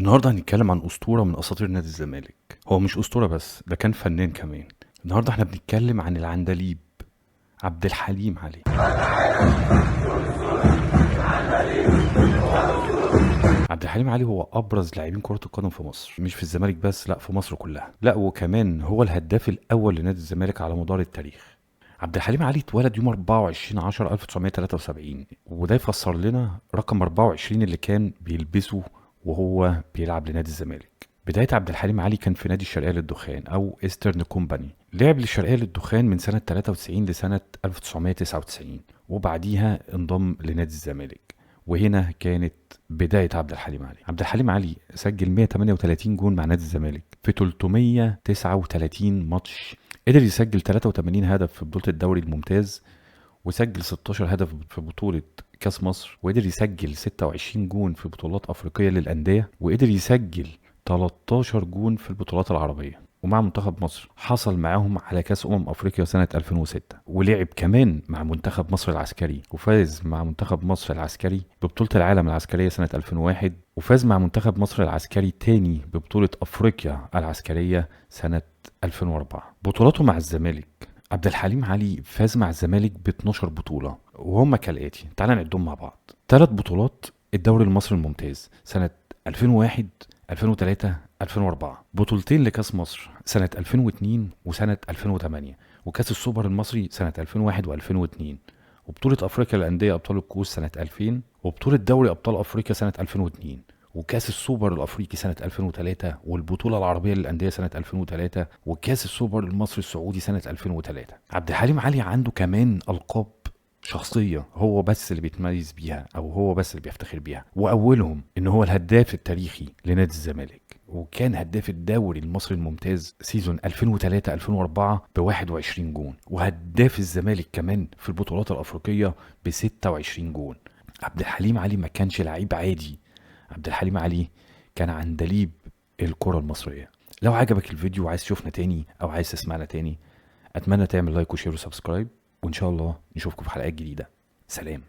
النهارده هنتكلم عن أسطورة من أساطير نادي الزمالك. هو مش أسطورة بس، ده كان فنان كمان. النهارده احنا بنتكلم عن العندليب، عبد الحليم علي. عبد الحليم علي هو أبرز لاعبين كرة القدم في مصر، مش في الزمالك بس، لا في مصر كلها، لا وكمان هو الهداف الأول لنادي الزمالك على مدار التاريخ. عبد الحليم علي اتولد يوم 24/10/1973، وده يفسر لنا رقم 24 اللي كان بيلبسه وهو بيلعب لنادي الزمالك. بداية عبد الحليم علي كان في نادي الشرقية للدخان أو إيسترن كومباني. لعب للشرقية للدخان من سنة 93 لسنة 1999، وبعديها انضم لنادي الزمالك. وهنا كانت بداية عبد الحليم علي. عبد الحليم علي سجل 138 جون مع نادي الزمالك في 339 ماتش. قدر يسجل 83 هدف في بطولة الدوري الممتاز، وسجل 16 هدف في بطولة كاس مصر، وقدر يسجل 26 جون في بطولات أفريقية للأندية، وقدر يسجل 13 جون في البطولات العربية. ومع منتخب مصر حصل معاهم على كاس افريقيا سنة 2006، ولعب كمان مع منتخب مصر العسكري، وفاز مع منتخب مصر العسكري ببطولة العالم العسكرية سنة 2001، وفاز مع منتخب مصر العسكري تاني ببطولة افريقيا العسكرية سنة 2004. بطولاته مع الزمالك، عبد الحليم علي فاز مع الزمالك ب 12 بطولة، وهم كالآتي، تعال نعدهم مع بعض. 3 بطولات الدوري المصري الممتاز سنة 2001، 2003، 2004. بطولتين لكاس مصر سنة 2002 وسنة 2008، وكاس السوبر المصري سنة 2001 و2002، وبطولة أفريقيا للأندية أبطال الكؤوس سنة 2000، وبطولة دوري أبطال أفريقيا سنة 2002، وكاس السوبر الافريقي سنه 2003، والبطوله العربيه للانديه سنه 2003، وكاس السوبر المصري السعودي سنه 2003. عبد الحليم علي عنده كمان القاب شخصيه هو بس اللي بيتميز بيها، او هو بس اللي بيفتخر بيها، واولهم ان هو الهداف التاريخي لنادي الزمالك، وكان هداف الدوري المصري الممتاز سيزون 2003 2004 ب 21 جون، وهداف الزمالك كمان في البطولات الافريقيه ب 26 جون. عبد الحليم علي ما كانش لعيب عادي، عبد الحليم علي كان عندليب الكرة المصرية. لو عجبك الفيديو وعايز تشوفنا تاني او عايز تسمعنا تاني، اتمنى تعمل لايك وشير وسبسكرايب، وان شاء الله نشوفكم في حلقات جديدة. سلام.